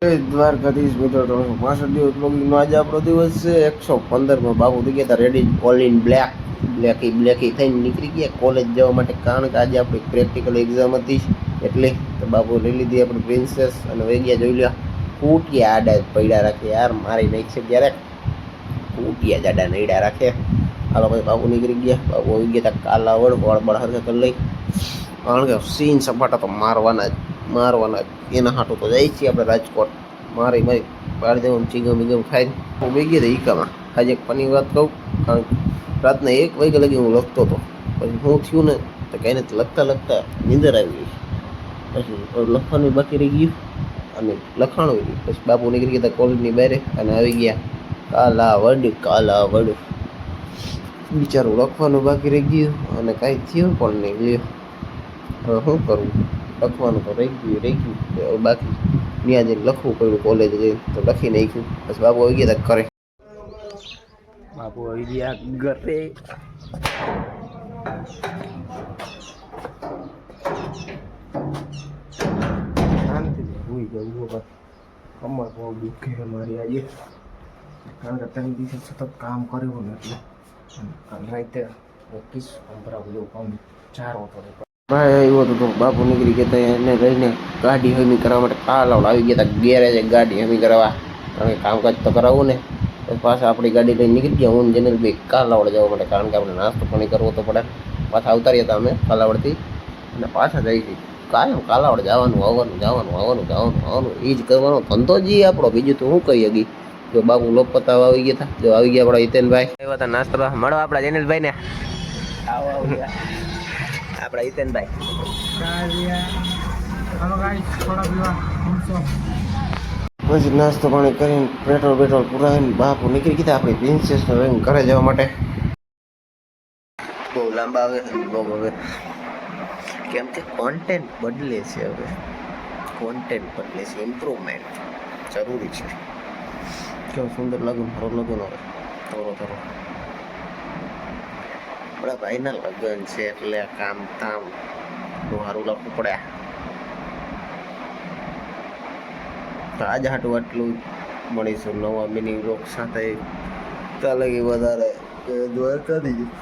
દ્વારકાધીશ મિત્રો 365 દિવસ બ્લોગિંગનો આજે આપણો દિવસ છે 115માં બાપુ થઈ ગયા હતા રેડી ઓલ ઇન બ્લેકી થઈને નીકળી ગયા કોલેજ જવા માટે કારણ કે આજે આપણી પ્રેક્ટિકલ એક્ઝામ હતી એટલે તો બાપુ લઈ લીધી આપણી પ્રિન્સેસ અને વહી ગયા જોઈ લ્યો કૂટિયા આડા પડ્યા રાખે યાર મારી નહીં છે ક્યારેક કૂટિયા જાડા નડ્યા રાખે હાલો ભાઈ બાપુ નીકળી ગયા બાપુ આવી ગયા હતા કાલાવડ વળબળ હરખે કરી લઈ કારણ કે સીન સપાટા તો મારવાના એના હાટું તો જાય છીએ આપણે રાજકોટ મારી બહાર જવાનું ચીગમ બીગમ ખાઈને હું બે ગયા ઈકામાં આજે એક પની વાત કહું કારણ કે રાતના 1 વાગ્યા લગી હું લખતો હતો પછી હું થયું ને તો કંઈ નથી લખતા નીંદર આવી ગઈ પછી લખવાનું બાકી રહી ગયું અને લખાણું ગયું પછી બાપુ નીકળી ગયા કોલેજની બહાર અને આવી ગયા કાલાવડ બિચારું લખવાનું બાકી રહી ગયું અને કાંઈ થયું પણ નહીં લ્યો હવે શું કરવું લખવાનું તો રહી ગયું બાકી ત્યાં જઈને લખવું પડ્યું કોલેજ જઈને તો લખી નાખ્યું પછી બાપુ આવી ગયા ઘરે બાપુ આવી ગયા ઘરે શાંતિથી ભૂઈ ગયું કમર બહુ દુખે મારી આજે કારણ કે 3 દિવસ સતત કામ કર્યું ને એટલે રાતે ઓફિસ બરાબર જેવું કામ 4 વાગે ભાઈ આવ્યો હતો તો બાપુ નીકળી ગયા હતા એને લઈને ગાડી હમી કરવા માટે કાલાવડ આવી ગયા હતા ગેરેજે ગાડી હમી કરાવવા કારણ કે કામકાજ તો કરાવવું ને પાછા આપણી ગાડી લઈને નીકળી ગયા હું જનરલ ભાઈ કાલાવડ જવા માટે કારણ કે આપણે નાસ્તો પાણી કરવો તો પડે પાછા ઉતાર્યા હતા અમે કાલાવડથી અને પાછા જઈ હતી કાયમ કાલાવડ જવાનું આવવાનું એ જ કરવાનો ધંધો જ આપણો બીજું તો શું કહી શકી જો બાપુ લોક પતાવા આવી ગયા હતા જો આવી ગયા આપણા હિતેનભાઈ આવ્યા હતા નાસ્તો મળો આપણા જનરલભાઈ ને આપણા હિતેનભાઈ પછી નાસ્તો પાણી કરીને પેટ્રોલ પુરાવીને બાપુ નીકળી ગયા આપણી પ્રિન્સેસને લઈને ઘરે જવા માટે બહુ લાંબા આવે બ્લોગ હવે કેમ કે કોન્ટેન્ટ બદલે છે ઇમ્પ્રુવમેન્ટ જરૂરી છે કેવું સુંદર લાગે મારો લગ્ન હવે થોડો આપણા ભાઈના લગ્ન છે એટલે કામ તામ સારું લખવું પડે તો આજ હાટું આટલું મળીશું નવા મિની બ્લોગ સાથે ચાલે કે વધારે દ્વારકાધીશ